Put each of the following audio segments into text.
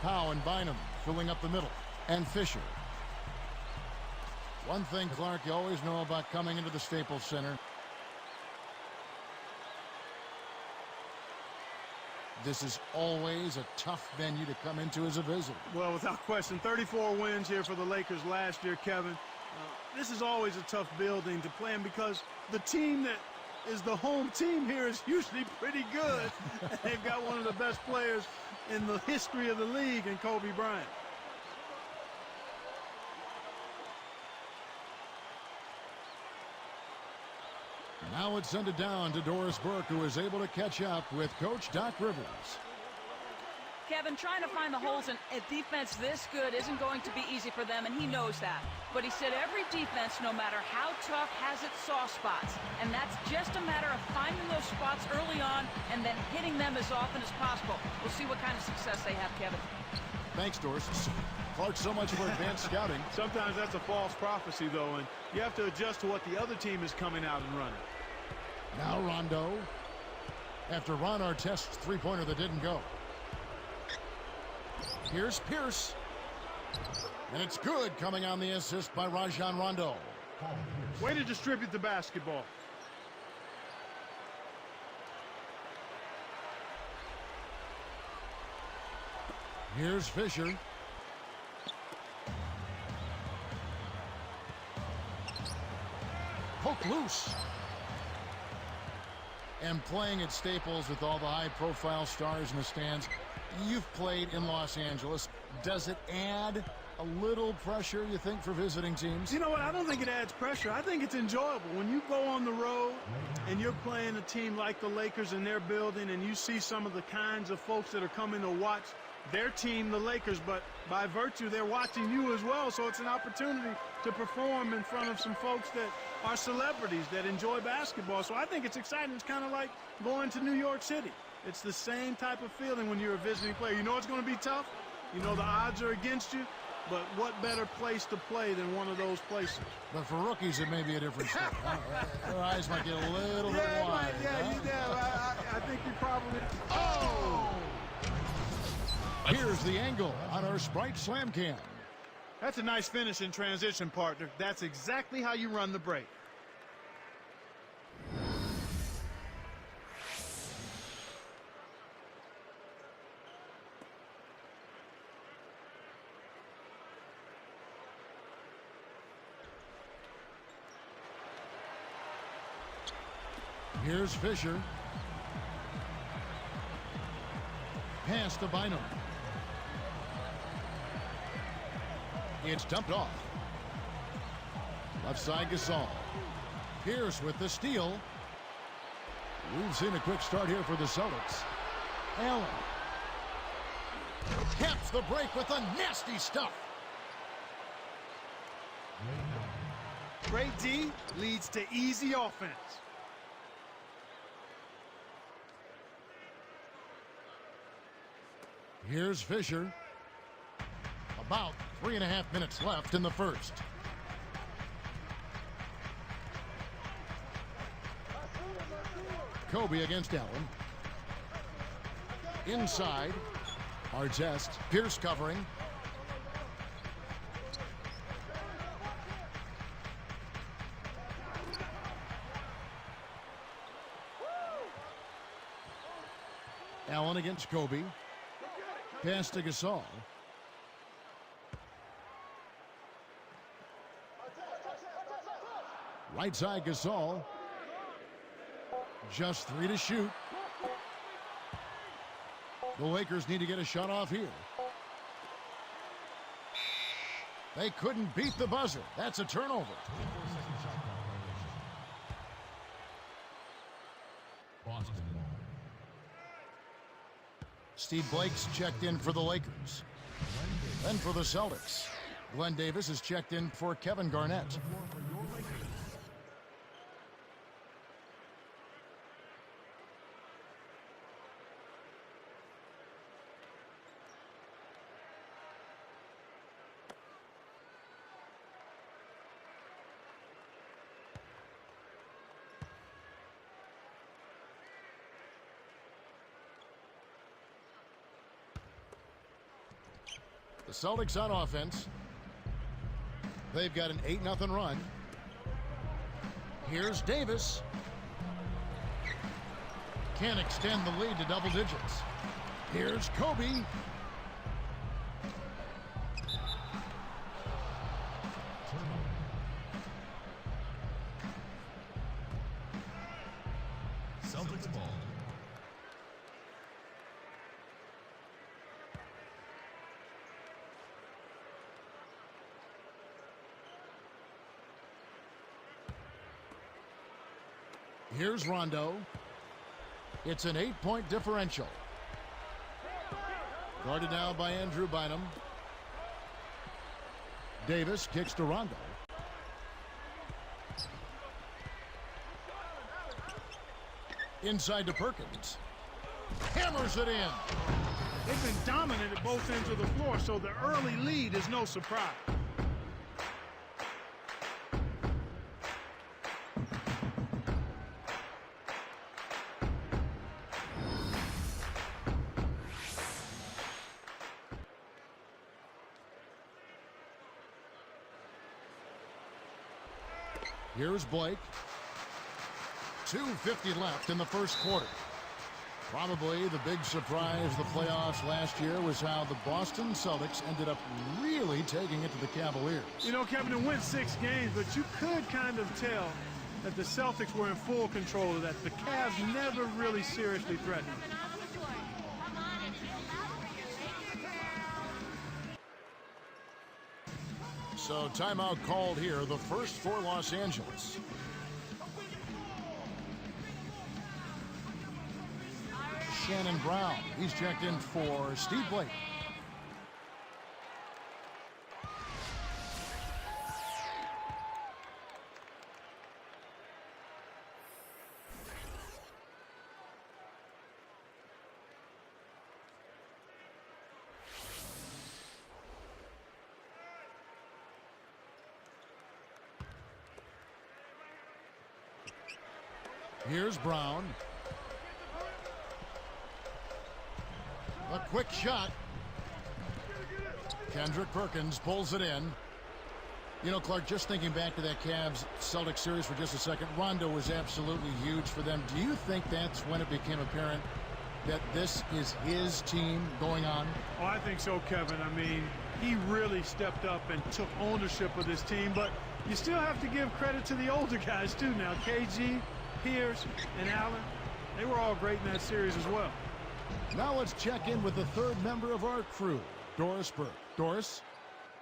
Powell and Bynum filling up the middle. And Fisher. One thing, Clark, you always know about coming into the Staples Center. This is always a tough venue to come into as a visitor. Well, without question, 34 wins here for the Lakers last year, Kevin. This is always a tough building to play in because the team that is the home team here is usually pretty good. And they've got one of the best players in the history of the league in Kobe Bryant. Now it's sent it down to Doris Burke, who is able to catch up with Coach Doc Rivers. Kevin, trying to find the holes in a defense this good isn't going to be easy for them, and he knows that. But he said every defense, no matter how tough, has its soft spots. And that's just a matter of finding those spots early on and then hitting them as often as possible. We'll see what kind of success they have, Kevin. Thanks, Doris. Clark, so much for advanced scouting. Sometimes that's a false prophecy, though, and you have to adjust to what the other team is coming out and running. Now Rondo. After Ron Artest's three-pointer that didn't go. Here's Pierce. And it's good, coming on the assist by Rajon Rondo. Way to distribute the basketball. Here's Fisher. Poke loose. And playing at Staples with all the high-profile stars in the stands, you've played in Los Angeles. Does it add a little pressure, you think, for visiting teams? You know what? I don't think it adds pressure. I think it's enjoyable. When you go on the road and you're playing a team like the Lakers in their building and you see some of the kinds of folks that are coming to watch their team, the Lakers, but by virtue, they're watching you as well. So it's an opportunity to perform in front of some folks that are celebrities that enjoy basketball. So I think it's exciting. It's kind of like going to New York City. It's the same type of feeling when you're a visiting player. You know it's going to be tough. You know the odds are against you. But what better place to play than one of those places? But for rookies, it may be a different story. Their eyes might get a little bit wide. I think you probably... Oh! Here's the angle on our Sprite Slam Cam. That's a nice finish in transition, partner. That's exactly how you run the break. Here's Fisher. Pass to Bynum. It's dumped off. Left side Gasol. Pierce with the steal. We've seen a quick start here for the Celtics. Allen. Caps the break with the nasty stuff. Great D leads to easy offense. Here's Fisher. About 3.5 minutes left in the first. Kobe against Allen. Inside. Artest. Pierce covering. Allen against Kobe. Pass to Gasol. Right side Gasol. Just 3 to shoot. The Lakers need to get a shot off here. They couldn't beat the buzzer. That's a turnover. Boston. Steve Blake's checked in for the Lakers. Then for the Celtics, Glenn Davis is checked in for Kevin Garnett. The Celtics on offense. They've got an 8-0 run. Here's Davis. Can't extend the lead to double digits. Here's Kobe. Celtics ball. Here's Rondo. It's an 8-point differential. Guarded now by Andrew Bynum. Davis kicks to Rondo. Inside to Perkins. Hammers it in. They've been dominant at both ends of the floor, so the early lead is no surprise. Here's Blake. 2:50 left in the first quarter. Probably the big surprise of the playoffs last year was how the Boston Celtics ended up really taking it to the Cavaliers. You know, Kevin, it went 6 games, but you could kind of tell that the Celtics were in full control of that. The Cavs never really seriously threatened them. So timeout called here, the first for Los Angeles. Shannon Brown, he's checked in for Steve Blake. Here's Brown. A quick shot. Kendrick Perkins pulls it in. You know, Clark, just thinking back to that Cavs-Celtics series for just a second, Rondo was absolutely huge for them. Do you think that's when it became apparent that this is his team going on? Oh, I think so, Kevin. I mean, he really stepped up and took ownership of this team, but you still have to give credit to the older guys, too, now. KG, Pierce, and Allen, they were all great in that series as well. Now let's check in with the third member of our crew, Doris Burke. Doris?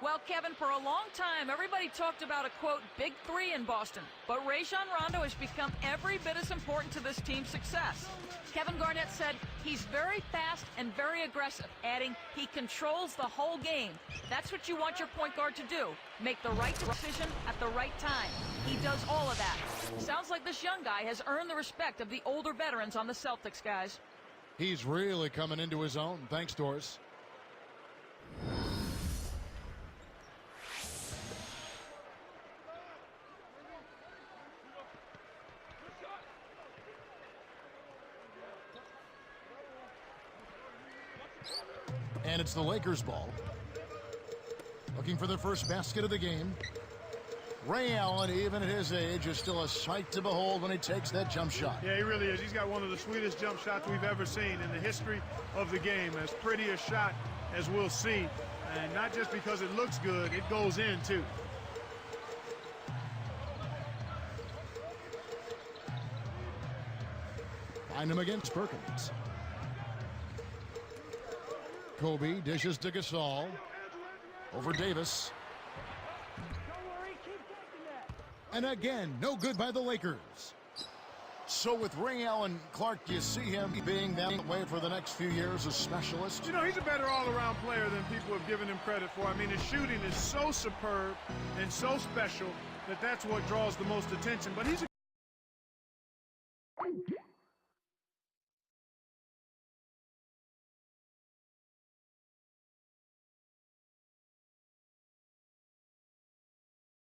Well, Kevin, for a long time, everybody talked about a, quote, big three in Boston. But Rajon Rondo has become every bit as important to this team's success. Kevin Garnett said he's very fast and very aggressive, adding he controls the whole game. That's what you want your point guard to do, make the right decision at the right time. He does all of that. Sounds like this young guy has earned the respect of the older veterans on the Celtics, guys. He's really coming into his own. Thanks, Doris. And it's the Lakers ball. Looking for their first basket of the game. Ray Allen, even at his age, is still a sight to behold when he takes that jump shot. Yeah, he really is. He's got one of the sweetest jump shots we've ever seen in the history of the game. As pretty a shot as we'll see. And not just because it looks good, it goes in, too. Find him against Perkins. Kobe dishes to Gasol. Over Davis. And again, no good by the Lakers. So with Ray Allen, Clark, do you see him being that way for the next few years, a specialist? You know, he's a better all-around player than people have given him credit for. I mean, his shooting is so superb and so special that that's what draws the most attention. But he's a